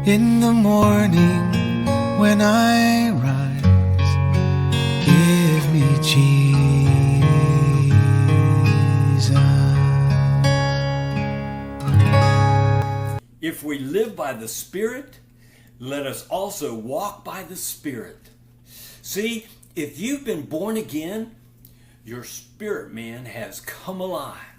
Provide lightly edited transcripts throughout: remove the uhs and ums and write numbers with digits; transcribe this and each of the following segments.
In the morning when I rise, give me Jesus. If we live by the Spirit, let us also walk by the Spirit. See, if you've been born again, your spirit man has come alive.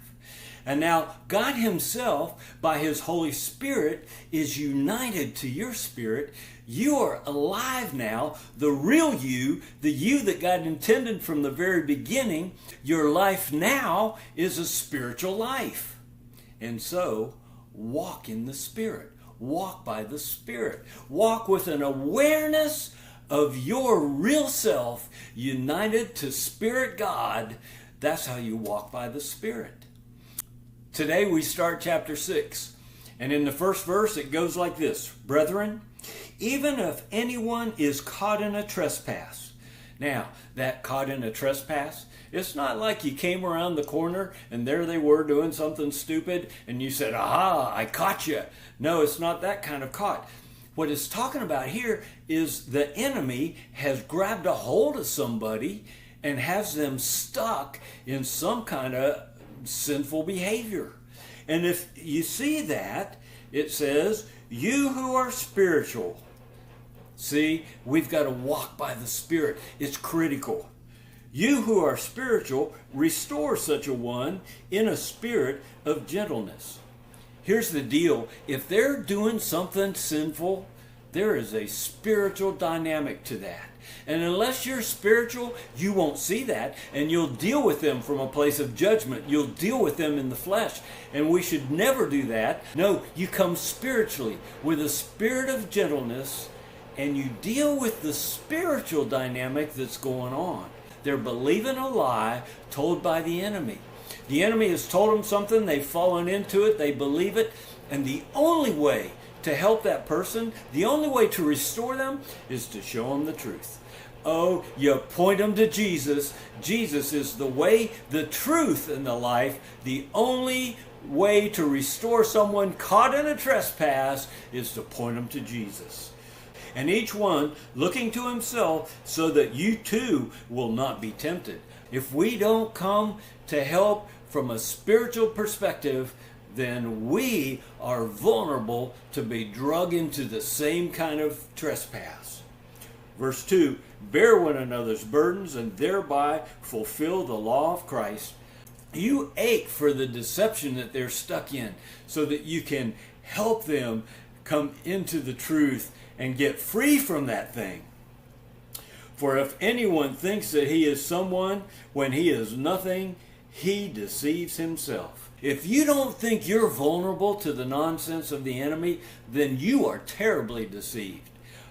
And now God himself, by his Holy Spirit, is united to your spirit. You are alive now, the real you, the you that God intended from the very beginning. Your life now is a spiritual life. And so, walk in the Spirit. Walk by the Spirit. Walk with an awareness of your real self united to Spirit God. That's how you walk by the Spirit. Today we start chapter 6. And in the first verse it goes like this. Brethren, even if anyone is caught in a trespass. Now, that caught in a trespass, it's not like you came around the corner and there they were doing something stupid and you said, aha, I caught you. No, it's not that kind of caught. What it's talking about here is the enemy has grabbed a hold of somebody and has them stuck in some kind of sinful behavior. And if you see that, it says, you who are spiritual. See, we've got to walk by the Spirit. It's critical. You who are spiritual, restore such a one in a spirit of gentleness. Here's the deal. If they're doing something sinful, there is a spiritual dynamic to that. And unless you're spiritual, you won't see that. And you'll deal with them from a place of judgment. You'll deal with them in the flesh. And we should never do that. No, you come spiritually with a spirit of gentleness and you deal with the spiritual dynamic that's going on. They're believing a lie told by the enemy. The enemy has told them something, they've fallen into it, they believe it, and the only way to help that person, the only way to restore them is to show them the truth. Oh, you point them to Jesus. Jesus is the way, the truth, and the life. The only way to restore someone caught in a trespass is to point them to Jesus. And each one looking to himself so that you too will not be tempted. If we don't come to help from a spiritual perspective, then we are vulnerable to be dragged into the same kind of trespass. Verse 2, bear one another's burdens and thereby fulfill the law of Christ. You ache for the deception that they're stuck in so that you can help them come into the truth and get free from that thing. For if anyone thinks that he is someone when he is nothing, he deceives himself. If you don't think you're vulnerable to the nonsense of the enemy, then you are terribly deceived.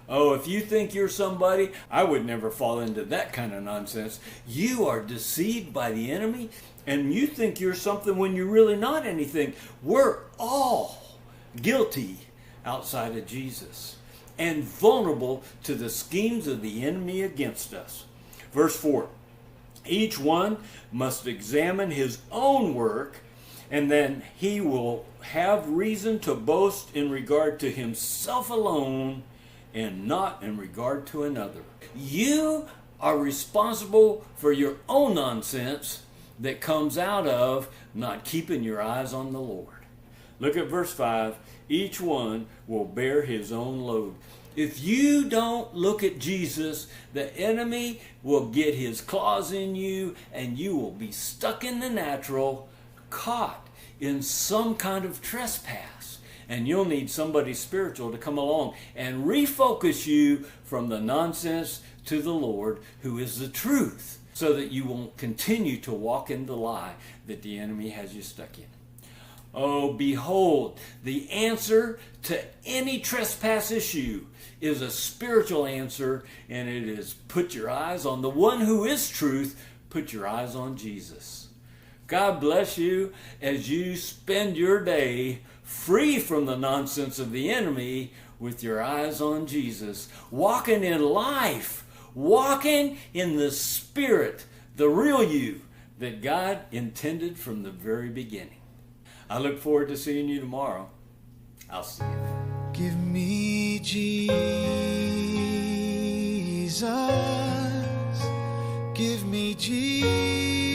Oh, if you think you're somebody, I would never fall into that kind of nonsense. You are deceived by the enemy, and you think you're something when you're really not anything. We're all guilty outside of Jesus and vulnerable to the schemes of the enemy against us. Verse 4, each one must examine his own work, and then he will have reason to boast in regard to himself alone and not in regard to another. You are responsible for your own nonsense that comes out of not keeping your eyes on the Lord. Look at verse 5. Each one will bear his own load. If you don't look at Jesus, the enemy will get his claws in you and you will be stuck in the natural, caught in some kind of trespass. And you'll need somebody spiritual to come along and refocus you from the nonsense to the Lord, who is the truth, so that you won't continue to walk in the lie that the enemy has you stuck in. Oh, behold, the answer to any trespass issue is a spiritual answer, and it is put your eyes on the one who is truth. Put your eyes on Jesus. God bless you as you spend your day free from the nonsense of the enemy with your eyes on Jesus, walking in life, walking in the Spirit, the real you that God intended from the very beginning. I look forward to seeing you tomorrow. I'll see you. Give me Jesus. Give me Jesus.